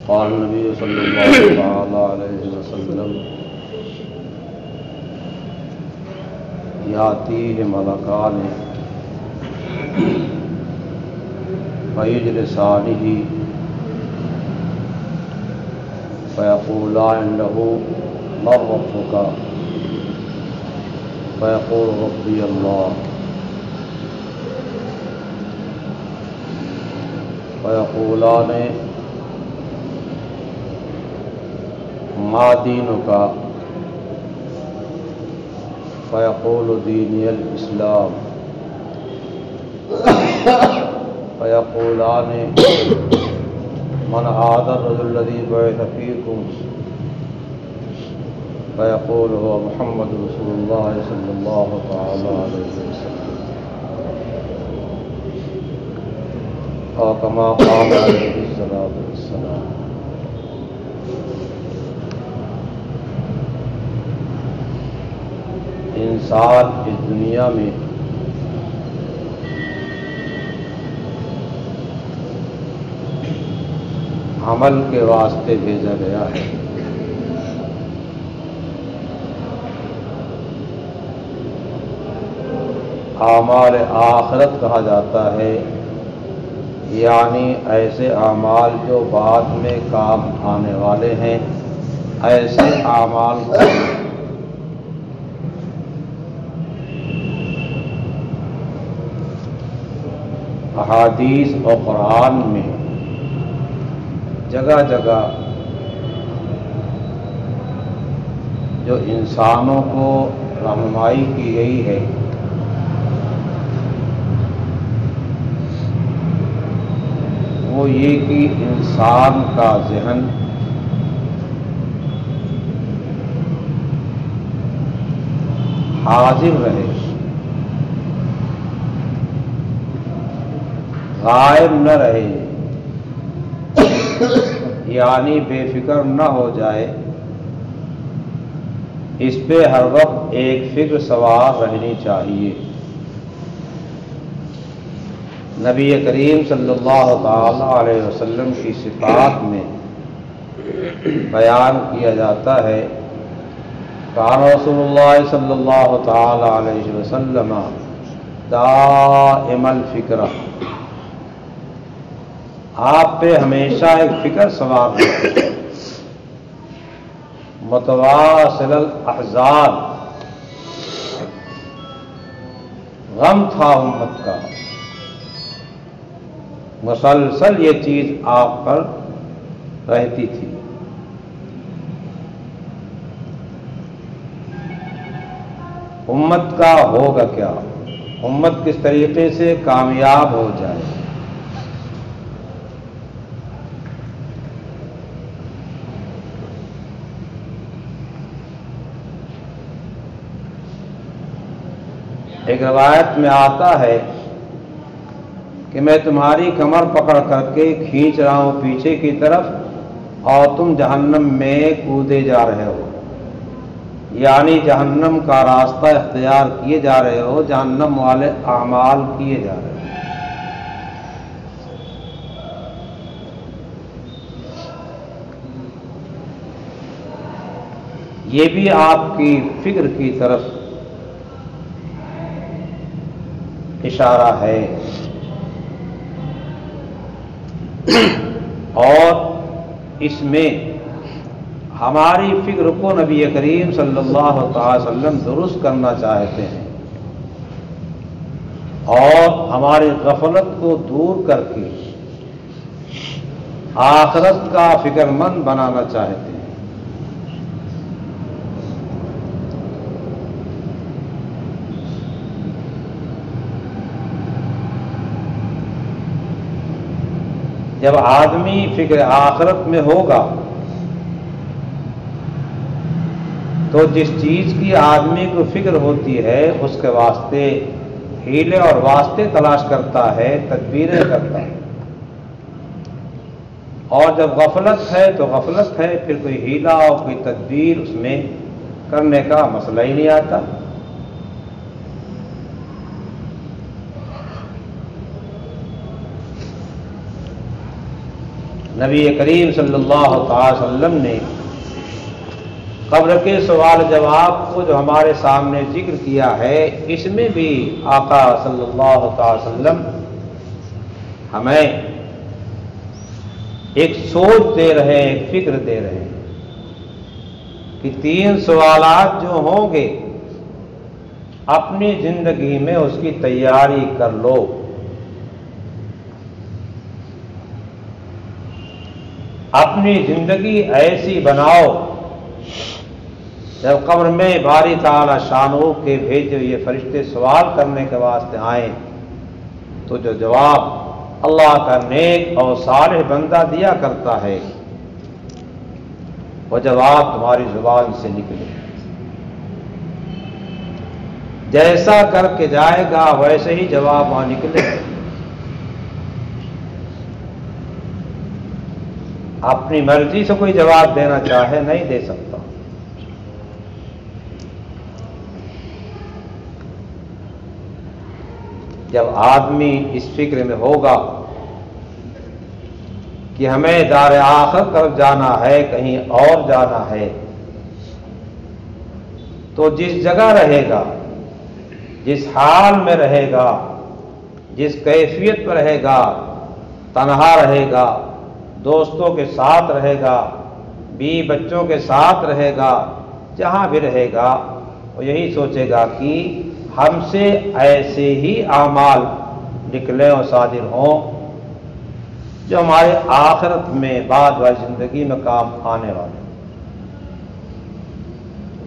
قال النبي صلی اللہ تعالی علیہ وسلم یاتیہ ملکان فیجلسانہ فیقولان له من ربک فیقول ربی اللہ فیقولان ما دینک فیقول دینی الاسلام فیقولان من هذا الرجل الذي بعث فيكم فيقول هو محمد رسول الله صلى الله تعالى عليه وسلم او كما قال عليه الصلاة والسلام. انسان اس دنیا میں عمل کے واسطے بھیجا گیا ہے. اعمال آخرت کہا جاتا ہے، یعنی ایسے اعمال جو بعد میں کام آنے والے ہیں، ایسے اعمال کو احادیث اور قرآن میں جگہ جگہ جو انسانوں کو رہنمائی کی گئی ہے، وہ یہ کہ انسان کا ذہن حاضر رہے، غائب نہ رہے، یعنی بے فکر نہ ہو جائے. اس پہ ہر وقت ایک فکر سوار رہنی چاہیے. نبی کریم صلی اللہ تعالی علیہ وسلم کی صفات میں بیان کیا جاتا ہے، کان رسول اللہ صلی اللہ تعالی علیہ وسلم دائم الفکرہ، آپ پہ ہمیشہ ایک فکر سوار ہے. متواصل الاحزان، غم تھا امت کا، مسلسل یہ چیز آپ پر رہتی تھی. امت کا ہوگا کیا، امت کس طریقے سے کامیاب ہو جائے. ایک روایت میں آتا ہے کہ میں تمہاری کمر پکڑ کر کے کھینچ رہا ہوں پیچھے کی طرف، اور تم جہنم میں کودے جا رہے ہو، یعنی جہنم کا راستہ اختیار کیے جا رہے ہو، جہنم والے اعمال کیے جا رہے ہو. یہ بھی آپ کی فکر کی طرف اشارہ ہے. اور اس میں ہماری فکر کو نبی کریم صلی اللہ تعالی وسلم درست کرنا چاہتے ہیں، اور ہماری غفلت کو دور کر کے آخرت کا فکر مند بنانا چاہتے ہیں. جب آدمی فکر آخرت میں ہوگا تو جس چیز کی آدمی کو فکر ہوتی ہے اس کے واسطے ہیلے اور واسطے تلاش کرتا ہے، تدبیریں کرتا ہے. اور جب غفلت ہے تو غفلت ہے، پھر کوئی ہیلا اور کوئی تدبیر اس میں کرنے کا مسئلہ ہی نہیں آتا. نبی کریم صلی اللہ تعالی وسلم نے قبر کے سوال جواب کو جو ہمارے سامنے ذکر کیا ہے، اس میں بھی آقا صلی اللہ تعالی وسلم ہمیں ایک سوچ دے رہے ہیں، ایک فکر دے رہے ہیں کہ 3 سوالات جو ہوں گے اپنی زندگی میں اس کی تیاری کر لو۔ اپنی زندگی ایسی بناؤ جب قبر میں باری تعالی شانہ کے بھیجے ہوئے فرشتے سوال کرنے کے واسطے آئیں تو جو جواب اللہ کا نیک اور صالح بندہ دیا کرتا ہے وہ جواب تمہاری زبان سے نکلے، جیسا کر کے جائے گا ویسے ہی جواب وہاں نکلے۔ اپنی مرضی سے کوئی جواب دینا چاہے نہیں دے سکتا۔ جب آدمی اس فکر میں ہوگا کہ ہمیں دار آخرت طرف جانا ہے، کہیں اور جانا ہے، تو جس جگہ رہے گا، جس حال میں رہے گا، جس کیفیت میں رہے گا، تنہا رہے گا، دوستوں کے ساتھ رہے گا، بیوی بچوں کے ساتھ رہے گا، جہاں بھی رہے گا وہ یہی سوچے گا کہ ہم سے ایسے ہی اعمال نکلیں اور صادر ہوں جو ہمارے آخرت میں بعد والی زندگی میں کام آنے والے۔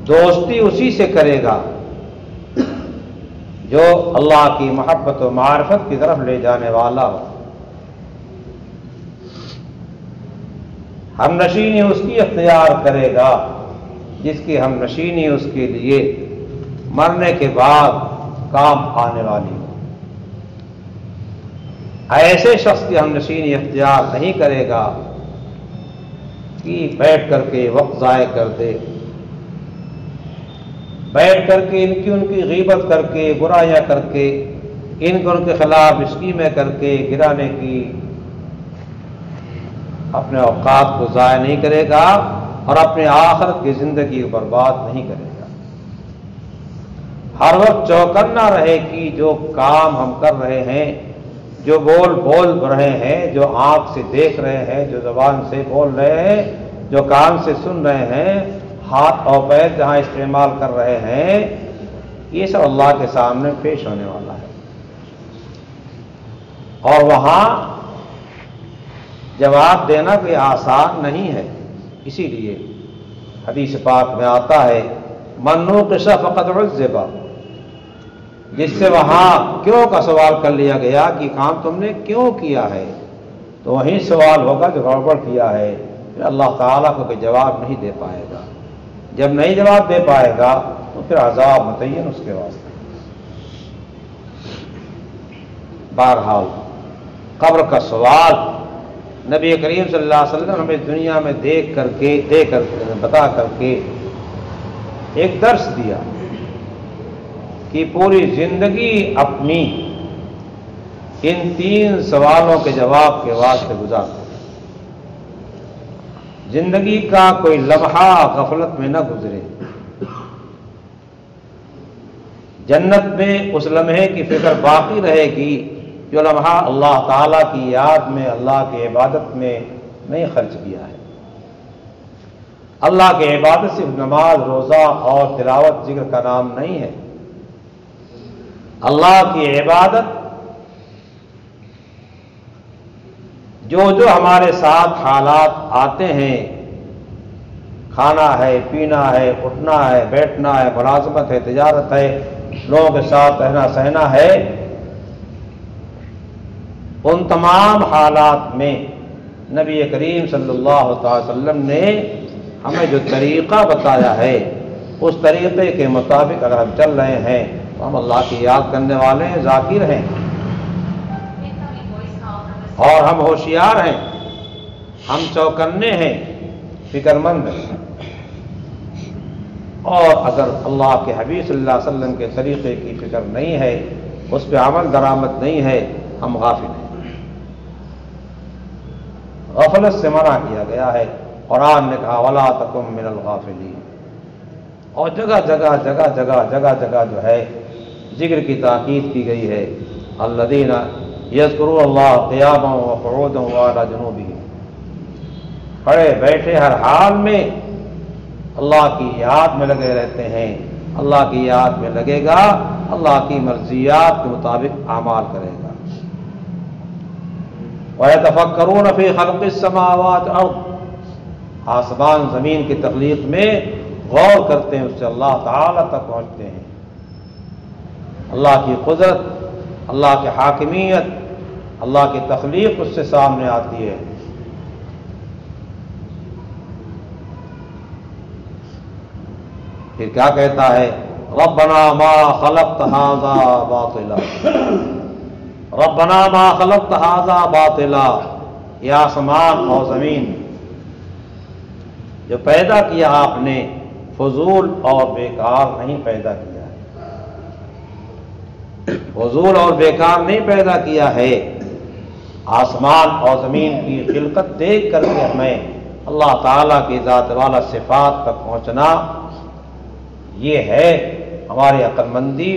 دوستی اسی سے کرے گا جو اللہ کی محبت و معرفت کی طرف لے جانے والا ہو۔ ہم نشینی اس کی اختیار کرے گا جس کی ہم نشینی اس کے لیے مرنے کے بعد کام آنے والی ہو۔ ایسے شخص کی ہم نشینی اختیار نہیں کرے گا کہ بیٹھ کر کے وقت ضائع کر دے، بیٹھ کر کے ان کی غیبت کر کے، برائیاں کر کے، ان کے خلاف اسکیمیں کر کے گرانے کی، اپنے اوقات کو ضائع نہیں کرے گا اور اپنے آخرت کی زندگی کو برباد نہیں کرے گا۔ ہر وقت چوکنا رہے کہ جو کام ہم کر رہے ہیں، جو بول رہے ہیں، جو آنکھ سے دیکھ رہے ہیں، جو زبان سے بول رہے ہیں، جو کان سے سن رہے ہیں، ہاتھ اور پیر جہاں استعمال کر رہے ہیں، یہ سب اللہ کے سامنے پیش ہونے والا ہے۔ اور وہاں جواب دینا کوئی آسان نہیں ہے۔ اسی لیے حدیث پاک میں آتا ہے من نوقش فقد عذب، جس سے وہاں کیوں کا سوال کر لیا گیا کہ کام تم نے کیوں کیا ہے، تو وہیں سوال ہوگا جو گڑبڑ کیا ہے، پھر اللہ تعالیٰ کو کوئی جواب نہیں دے پائے گا۔ جب نہیں جواب دے پائے گا تو پھر عذاب متعین اس کے واسطے۔ بہرحال قبر کا سوال نبی کریم صلی اللہ علیہ وسلم ہمیں دنیا میں بتا کر کے ایک درس دیا کہ پوری زندگی اپنی ان 3 سوالوں کے جواب کے واسطے گزار۔ زندگی کا کوئی لمحہ غفلت میں نہ گزرے۔ جنت میں اس لمحے کی فکر باقی رہے گی جو لمحہ اللہ تعالیٰ کی یاد میں، اللہ کی عبادت میں نہیں خرچ کیا ہے۔ اللہ کی عبادت صرف نماز، روزہ اور تلاوت ذکر کا نام نہیں ہے۔ اللہ کی عبادت جو ہمارے ساتھ حالات آتے ہیں، کھانا ہے، پینا ہے، اٹھنا ہے، بیٹھنا ہے، ملازمت ہے، تجارت ہے، لوگوں کے ساتھ رہنا سہنا ہے، ان تمام حالات میں نبی کریم صلی اللہ تعالی وسلم نے ہمیں جو طریقہ بتایا ہے اس طریقے کے مطابق اگر ہم چل رہے ہیں تو ہم اللہ کی یاد کرنے والے ہیں، ذاکر ہیں، اور ہم ہوشیار ہیں، ہم چوکنے ہیں، فکر مند ہیں۔ اور اگر اللہ کے حبیب صلی اللہ علیہ وسلم کے طریقے کی فکر نہیں ہے، اس پہ عمل درآمد نہیں ہے، ہم غافل ہیں۔ غفلت سے منع کیا گیا ہے۔ قرآن نے کہا وَلَا تَكُن مِّنَ الْغَافِلِينَ، اور جگہ جگہ جو ہے ذکر کی تاکید کی گئی ہے۔ الذین یذکرون اللہ قیاما وقعودا وعلی جنوبہم، کھڑے بیٹھے ہر حال میں اللہ کی یاد میں لگے رہتے ہیں۔ اللہ کی یاد میں لگے گا، اللہ کی مرضیات کے مطابق اعمال کرے گا۔ وَيَتَفَكَّرُونَ فِي خَلْقِ السَّمَاوَاتِ وَالْأَرْضِ، آسمان زمین کی تخلیق میں غور کرتے ہیں، اس سے اللہ تعالی تک پہنچتے ہیں۔ اللہ کی قدرت، اللہ کی حاکمیت، اللہ کی تخلیق اس سے سامنے آتی ہے۔ پھر کیا کہتا ہے؟ ربنا ما خلقت هذا باطلا، ربنا ما خلقت هذا باطلا، یہ آسمان اور زمین جو پیدا کیا آپ نے فضول اور بیکار نہیں پیدا کیا ہے، فضول اور بیکار نہیں پیدا کیا ہے۔ آسمان اور زمین کی خلقت دیکھ کر کے ہمیں اللہ تعالیٰ کی ذات والا صفات تک پہنچنا، یہ ہے ہماری عقل مندی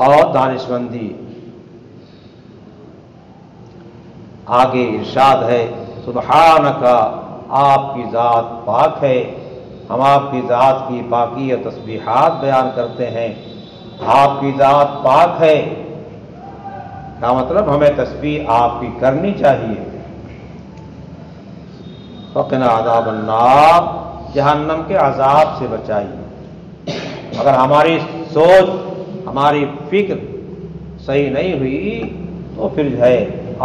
اور دانش مندی۔ آگے ارشاد ہے سبحانک، آپ کی ذات پاک ہے، ہم آپ کی ذات کی پاکی اور تسبیحات بیان کرتے ہیں۔ آپ کی ذات پاک ہے کا مطلب ہمیں تسبیح آپ کی کرنی چاہیے۔ فقنا عذاب النار، جہنم کے عذاب سے بچائیے۔ اگر ہماری سوچ، ہماری فکر صحیح نہیں ہوئی تو پھر جو ہے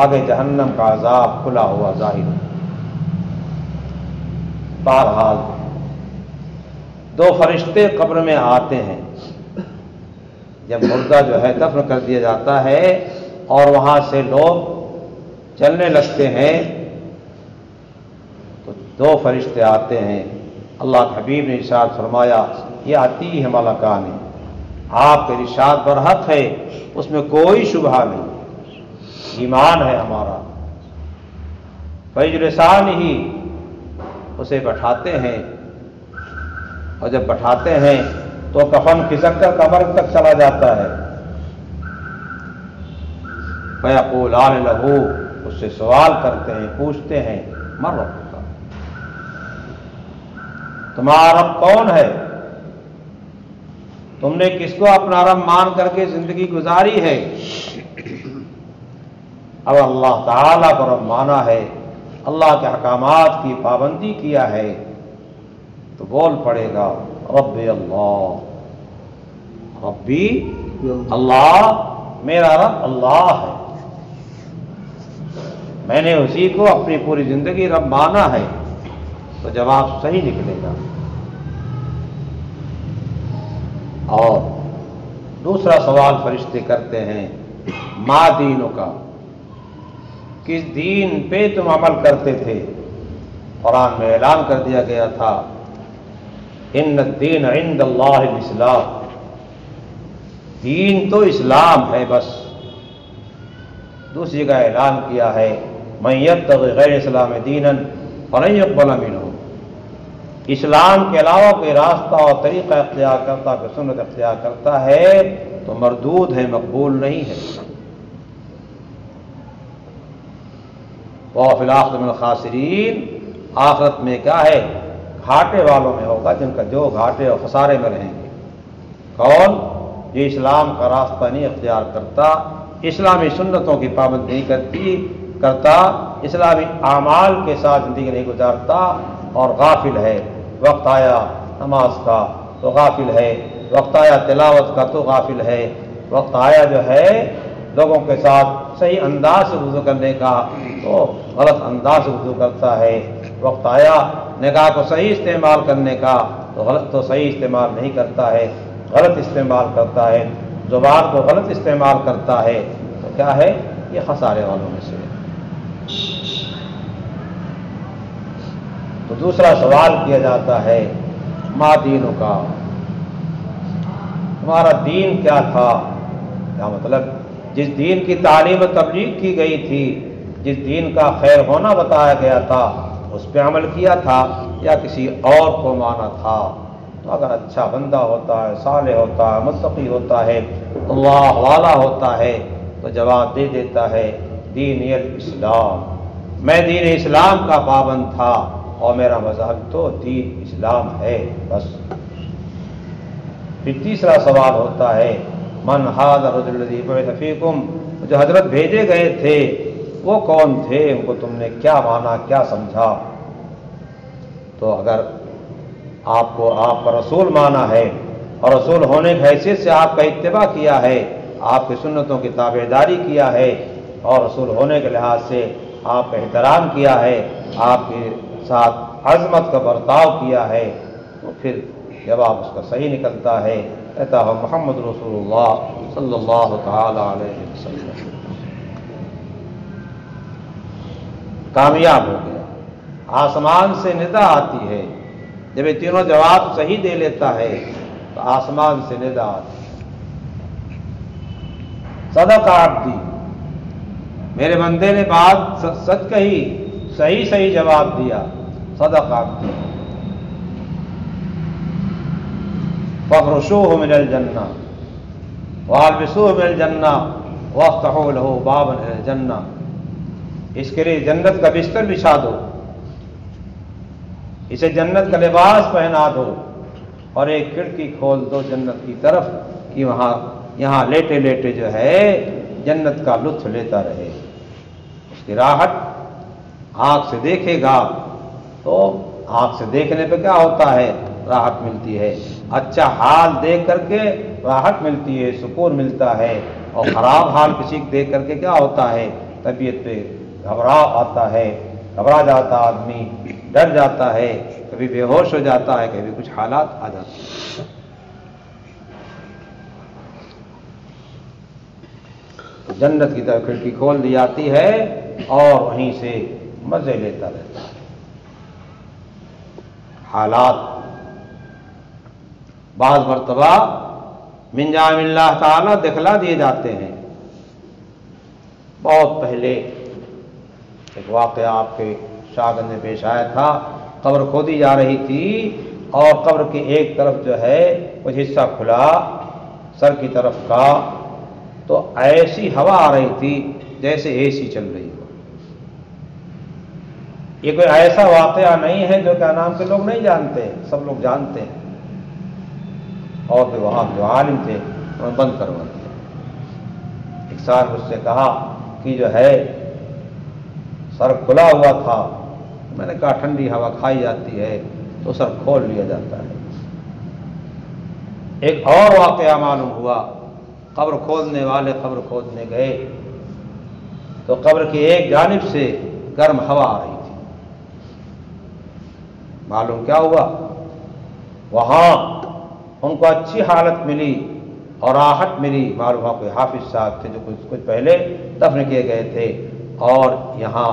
آگے جہنم کا عذاب کھلا ہوا ظاہر ہے۔ بہرحال دو فرشتے قبر میں آتے ہیں، جب مردہ جو ہے دفن کر دیا جاتا ہے اور وہاں سے لوگ چلنے لگتے ہیں تو دو فرشتے آتے ہیں۔ اللہ کے حبیب نے ارشاد فرمایا یہ آتی ہے ملکان، آپ کے ارشاد پر حق ہے، اس میں کوئی شبہ نہیں، ایمان ہے ہمارا۔ فیجلسان ہی، اسے بٹھاتے ہیں، اور جب بٹھاتے ہیں تو کفن کھسک کر قبر تک چلا جاتا ہے۔ فیقولان لہ، اس سے سوال کرتے ہیں، پوچھتے ہیں من ربک، تمہارا رب کون ہے؟ تم نے کس کو اپنا رب مان کر کے زندگی گزاری ہے؟ اب اللہ تعالیٰ کو رب مانا ہے، اللہ کے احکامات کی پابندی کیا ہے تو بول پڑے گا ربی اللہ، ربی اللہ، میرا رب اللہ ہے، میں نے اسی کو اپنی پوری زندگی رب مانا ہے، تو جواب صحیح نکلے گا۔ اور دوسرا سوال فرشتے کرتے ہیں ما دینوں کا، کس دین پہ تم عمل کرتے تھے؟ قرآن میں اعلان کر دیا گیا تھا ان الدین عند اللہ الاسلام، دین تو اسلام ہے بس۔ دوسری جگہ اعلان کیا ہے من یبتغی غیر اسلام دینا فلن یقبل منہ، اسلام کے علاوہ کوئی راستہ اور طریقہ اختیار کرتا، کوئی سنت اختیار کرتا ہے تو مردود ہے، مقبول نہیں ہے۔ وَهُوَ فِي الْآخِرَةِ مِنَ الْخَاسِرِينَ، آخرت میں کیا ہے؟ گھاٹے والوں میں ہوگا، جن کا جو گھاٹے اور خسارے میں رہیں گے۔ کون؟ یہ اسلام کا راستہ نہیں اختیار کرتا، اسلامی سنتوں کی پابندی نہیں کرتا، اسلامی اعمال کے ساتھ زندگی نہیں گزارتا اور غافل ہے۔ وقت آیا نماز کا تو غافل ہے، وقت آیا تلاوت کا تو غافل ہے، وقت آیا جو ہے لوگوں کے ساتھ صحیح انداز سے وضو کرنے کا تو غلط انداز سے وضو کرتا ہے، وقت آیا نگاہ کو صحیح استعمال کرنے کا تو غلط تو صحیح استعمال نہیں کرتا ہے، غلط استعمال کرتا ہے، زبان کو غلط استعمال کرتا ہے، تو کیا ہے؟ یہ خسارے والوں میں سے۔ تو دوسرا سوال کیا جاتا ہے ما دینوں کا، تمہارا دین کیا تھا؟ کیا مطلب جس دین کی تعلیم و تبلیغ کی گئی تھی جس دین کا خیر ہونا بتایا گیا تھا اس پہ عمل کیا تھا یا کسی اور کو مانا تھا؟ تو اگر اچھا بندہ ہوتا ہے، صالح ہوتا ہے، متقی ہوتا ہے، اللہ والا ہوتا ہے، تو جواب دے دیتا ہے دین الاسلام، میں دین اسلام کا پابند تھا اور میرا مذہب تو دین اسلام ہے بس۔ پھر تیسرا سوال ہوتا ہے من ھذا الرجل الذی بعث فیکم، جو حضرت بھیجے گئے تھے وہ کون تھے، ان کو تم نے کیا مانا، کیا سمجھا؟ تو اگر آپ کو آپ کا رسول مانا ہے اور رسول ہونے کی حیثیت سے آپ کا اتباع کیا ہے، آپ کی سنتوں کی تابعداری کیا ہے اور رسول ہونے کے لحاظ سے آپ کا احترام کیا ہے، آپ کے ساتھ عظمت کا برتاؤ کیا ہے، تو پھر جواب اس کا صحیح نکلتا ہے، کہتا ہے محمد رسول اللہ صلی اللہ تعالی علیہ وسلم، کامیاب ہو گیا۔ آسمان سے ندا آتی ہے، جب یہ تینوں جواب صحیح دے لیتا ہے تو آسمان سے ندا آتی ہے، صدق عبدی، میرے بندے نے بات سچ کہی، صحیح جواب دیا، صدق عبدی، فافرشوہ من الجنہ والبسوہ من الجنہ وافتحوا لہ بابا الی الجنہ، اس کے لیے جنت کا بستر بچھا دو، اسے جنت کا لباس پہنا دو اور ایک کھڑکی کھول دو جنت کی طرف کہ وہاں یہاں لیٹے لیٹے جو ہے جنت کا لطف لیتا رہے، اس کی راحت آنکھ سے دیکھے گا تو آنکھ سے دیکھنے پہ کیا ہوتا ہے، راحت ملتی ہے، اچھا حال دیکھ کر کے راحت ملتی ہے، سکون ملتا ہے، اور خراب حال کسی کو دیکھ کر کے کیا ہوتا ہے، طبیعت پہ گھبراہٹ آتا ہے، گھبرا جاتا آدمی، ڈر جاتا ہے، کبھی بے ہوش ہو جاتا ہے، کبھی کچھ حالات آ جاتے ہیں۔ تو جنت کی طرف کھڑکی کھول دی جاتی ہے اور وہیں سے مزے لیتا رہتا ہے، حالات بعض مرتبہ من جانب اللہ تعالیٰ دکھلا دیے جاتے ہیں۔ بہت پہلے ایک واقعہ آپ کے شاگرد میں پیش آیا تھا، قبر کھودی جا رہی تھی اور قبر کی ایک طرف جو ہے کچھ حصہ کھلا سر کی طرف کا، تو ایسی ہوا آ رہی تھی جیسے اے سی چل رہی ہو۔ یہ کوئی ایسا واقعہ نہیں ہے جو کہ نام کے لوگ نہیں جانتے، سب لوگ جانتے ہیں، اور پھر وہاں جو عالم تھے انہوں نے بند کروا دیا۔ ایک سال مجھ سے کہا کہ جو ہے سر کھلا ہوا تھا، میں نے کہا ٹھنڈی ہوا کھائی جاتی ہے تو سر کھول لیا جاتا ہے۔ ایک اور واقعہ معلوم ہوا، قبر کھودنے والے قبر کھودنے گئے تو قبر کی ایک جانب سے گرم ہوا آ رہی تھی، معلوم کیا ہوا، وہاں ان کو اچھی حالت ملی اور راحت ملی، معلوم ہوا کوئی حافظ صاحب تھے جو کچھ پہلے دفن کیے گئے تھے، اور یہاں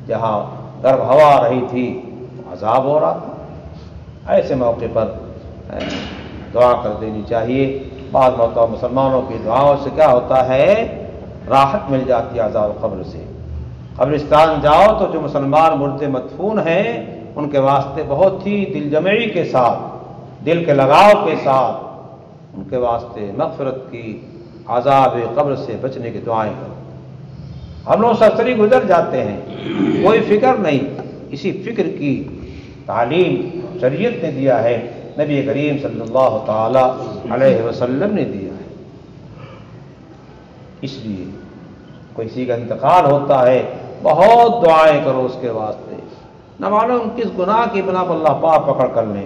جہاں گرم ہوا آ رہی تھی عذاب ہو رہا تھا۔ ایسے موقع پر دعا کر دینی چاہیے، بعض مرتبہ مسلمانوں کی دعاؤں سے کیا ہوتا ہے، راحت مل جاتی ہے عذاب قبر سے۔ قبرستان جاؤ تو جو مسلمان مردے مدفون ہیں ان کے واسطے بہت ہی دل جمعی کے ساتھ، دل کے لگاؤ کے ساتھ ان کے واسطے مغفرت کی، عذاب قبر سے بچنے کی دعائیں کرو۔ ہم لوگ سسری گزر جاتے ہیں، کوئی فکر نہیں، اسی فکر کی تعلیم شریعت نے دیا ہے، نبی کریم صلی اللہ تعالی علیہ وسلم نے دیا ہے۔ اس لیے کسی کا انتقال ہوتا ہے بہت دعائیں کرو اس کے واسطے، نہ معلوم کس گناہ کی بنا پر اللہ پاک پکڑ کر لیں،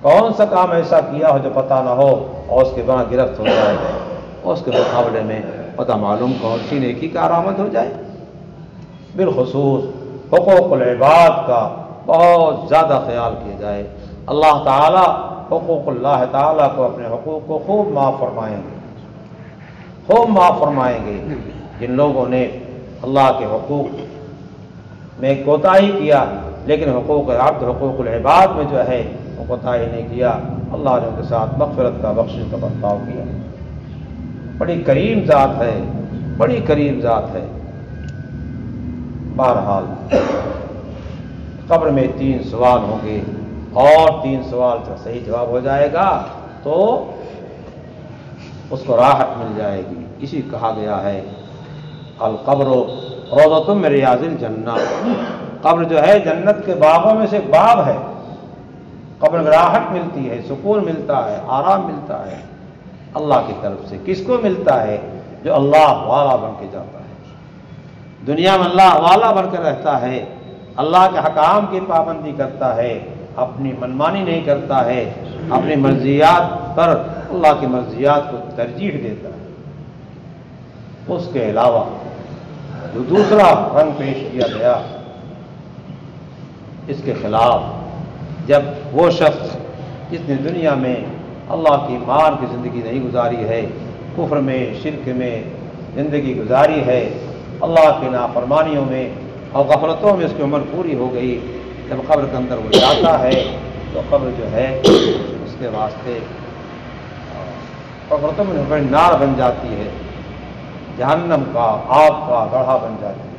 کون سا کام ایسا کیا ہو جو پتہ نہ ہو اور اس کے بنا گرفت ہو جائے، اور اس کے مقابلے میں پتہ معلوم کون سی نیکی کا علامت ہو جائے۔ بالخصوص حقوق العباد کا بہت زیادہ خیال کیا جائے، اللہ تعالیٰ حقوق اللہ تعالیٰ کو، اپنے حقوق کو خوب معاف فرمائیں گے، خوب معاف فرمائیں گے۔ جن لوگوں نے اللہ کے حقوق میں کوتاہی کیا لیکن حقوق عبد، حقوق العباد میں جو ہے وہ کوتاہی نہیں کیا، اللہ نے ان کے ساتھ مغفرت کا، بخشش کا برتاؤ کیا۔ بڑی کریم ذات ہے، بڑی کریم ذات ہے۔ بہرحال قبر میں 3 سوال ہوں گے اور 3 سوال کا صحیح جواب ہو جائے گا تو اس کو راحت مل جائے گی. اسی کہا گیا ہے القبر روضۃ من ریاض الجنہ. قبر جو ہے جنت کے باغوں میں سے ایک باغ ہے. قبر میں راحت ملتی ہے، سکون ملتا ہے، آرام ملتا ہے اللہ کی طرف سے. کس کو ملتا ہے؟ جو اللہ والا بن کے جاتا ہے. دنیا میں اللہ والا بن کے رہتا ہے، اللہ کے حکام کی پابندی کرتا ہے، اپنی منمانی نہیں کرتا ہے، اپنی مرضیات پر اللہ کی مرضیات کو ترجیح دیتا ہے. اس کے علاوہ جو دوسرا رنگ پیش کیا گیا اس کے خلاف، جب وہ شخص جس نے دنیا میں اللہ کی مان کی زندگی نہیں گزاری ہے، کفر میں، شرک میں زندگی گزاری ہے، اللہ کی نافرمانیوں میں اور غفلتوں میں اس کی عمر پوری ہو گئی، جب قبر کے اندر وہ جاتا ہے تو قبر جو ہے اس کے واسطے غفلتوں میں نار بن جاتی ہے، جہنم کا آگ کا گڑھا بن جاتی ہے.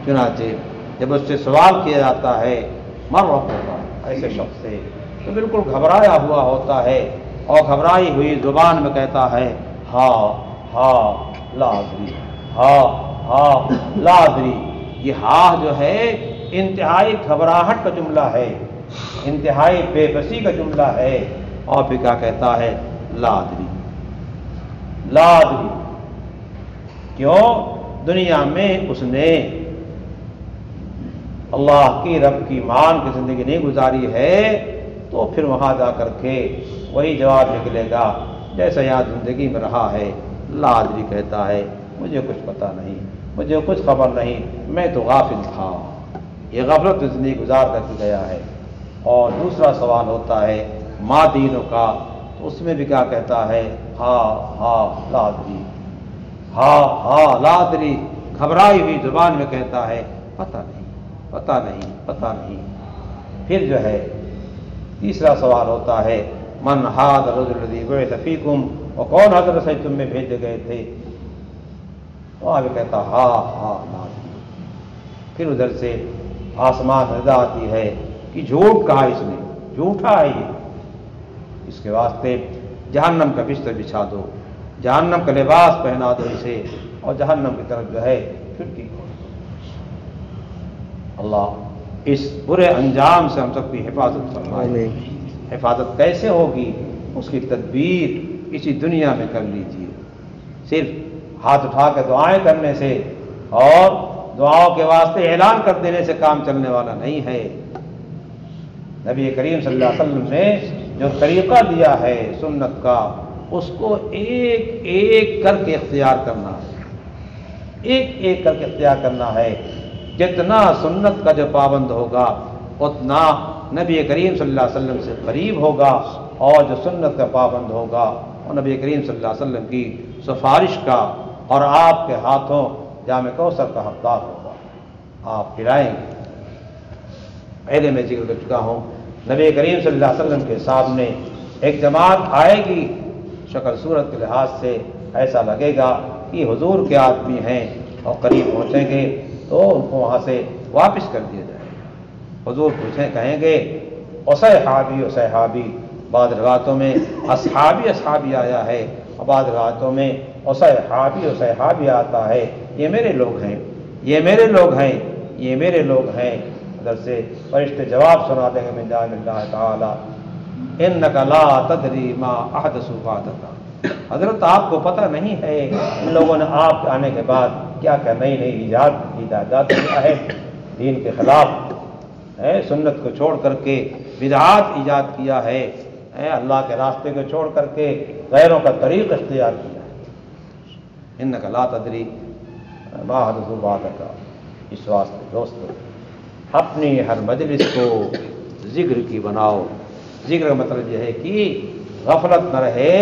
چنانچہ جب اس سے سوال کیا جاتا ہے مر ربک، ایسے شخص سے، تو بالکل گھبرایا ہوا ہوتا ہے اور گھبرائی ہوئی زبان میں کہتا ہے ہا ہا لا ادری، ہا ہا لا ادری. یہ ہا جو ہے انتہائی گھبراہٹ کا جملہ ہے، انتہائی بے بسی کا جملہ ہے. اور پھر کیا کہتا ہے؟ لا ادری، لا ادری. کیوں؟ دنیا میں اس نے اللہ کی رب کی مان کی زندگی نہیں گزاری ہے، تو پھر وہاں جا کر کے وہی جواب نکلے گا جیسا یاد زندگی میں رہا ہے. لا ادری کہتا ہے مجھے کچھ پتہ نہیں، مجھے کچھ خبر نہیں، میں تو غافل تھا. یہ غفلت زندگی گزار کر کے گیا ہے. اور دوسرا سوال ہوتا ہے ما دینوں کا، تو اس میں بھی کیا کہتا ہے؟ ہا ہا لا ادری، ہا ہا لا ادری. گھبرائی ہوئی زبان میں کہتا ہے پتہ نہیں، پتہ نہیں، پتہ نہیں. پھر جو ہے تیسرا سوال ہوتا ہے من ھذا الرجل الذی بعث فیکم، اور کون حضرت سے تم میں بھیجے گئے تھے؟ تو آگے کہتا ہا ہا لا ادری. پھر ادھر سے آسمان ندا آتی ہے کہ جھوٹ کہا اس نے، جھوٹا ہے یہ، اس کے واسطے جہنم کا بستر بچھا دو، جہنم کا لباس پہنا دو اسے، اور جہنم کی طرف جو ہے چھٹی کھول دو. اللہ اس برے انجام سے ہم سب کی حفاظت فرمائے. حفاظت کیسے ہوگی؟ اس کی تدبیر اسی دنیا میں کر لیجیے. صرف ہاتھ اٹھا کے دعائیں کرنے سے اور دعاؤں کے واسطے اعلان کر دینے سے کام چلنے والا نہیں ہے. نبی کریم صلی اللہ علیہ وسلم نے جو طریقہ دیا ہے سنت کا، اس کو ایک ایک کر کے اختیار کرنا ہے، ایک ایک کر کے اختیار کرنا ہے. جتنا سنت کا جو پابند ہوگا اتنا نبی کریم صلی اللہ علیہ وسلم سے قریب ہوگا، اور جو سنت کا پابند ہوگا وہ نبی کریم صلی اللہ علیہ وسلم کی سفارش کا اور آپ کے ہاتھوں جام کوثر کا حقدار ہوگا. آپ پلائیں گے. پہلے میں ذکر کر چکا ہوں نبی کریم صلی اللہ علیہ وسلم کے سامنے ایک جماعت آئے گی، شکل صورت کے لحاظ سے ایسا لگے گا کہ حضور کے آدمی ہیں، اور قریب پہنچیں گے تو ان کو وہاں سے واپس کر دیا جائے گا. حضور پوچھیں، کہیں گے اصحابی اصحابی. بعض روایتوں میں اصحابی اصحابی آیا ہے، اور بعض روایتوں میں اصحابی اصحابی آتا ہے. یہ میرے لوگ ہیں، یہ میرے لوگ ہیں، یہ میرے لوگ ہیں. ادھر سے فرشتے جواب سنا دیں گے من جانب اللہ تعالی انک لا تدری ما احدثوا بعدک. حضرت آپ کو پتہ نہیں ہے ان لوگوں نے آپ کے آنے کے بعد کیا کیا نئی نئی ایجادات کیا ہے دین کے خلاف. سنت کو چھوڑ کر کے بدعات ایجاد کیا ہے، اللہ کے راستے کو چھوڑ کر کے غیروں کا طریق اختیار کیا ہے. انک لا تدری ما احدثوا بعدک. اس واسطے دوستو اپنی ہر مجلس کو ذکر کی بناؤ. ذکر کا مطلب یہ ہے کہ غفلت نہ رہے،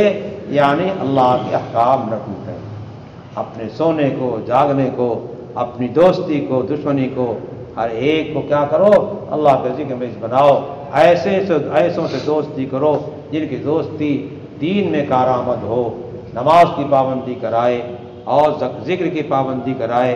یعنی اللہ کے احکام نہ ٹوٹے. اپنے سونے کو، جاگنے کو، اپنی دوستی کو، دشمنی کو، ہر ایک کو کیا کرو؟ اللہ کے ذکر میں بناؤ. ایسوں سے دوستی کرو جن کی دوستی دین میں کارآمد ہو، نماز کی پابندی کرائے اور ذکر کی پابندی کرائے،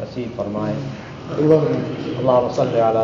نصیب فرمائے۔ اللہ اللہم صلی علی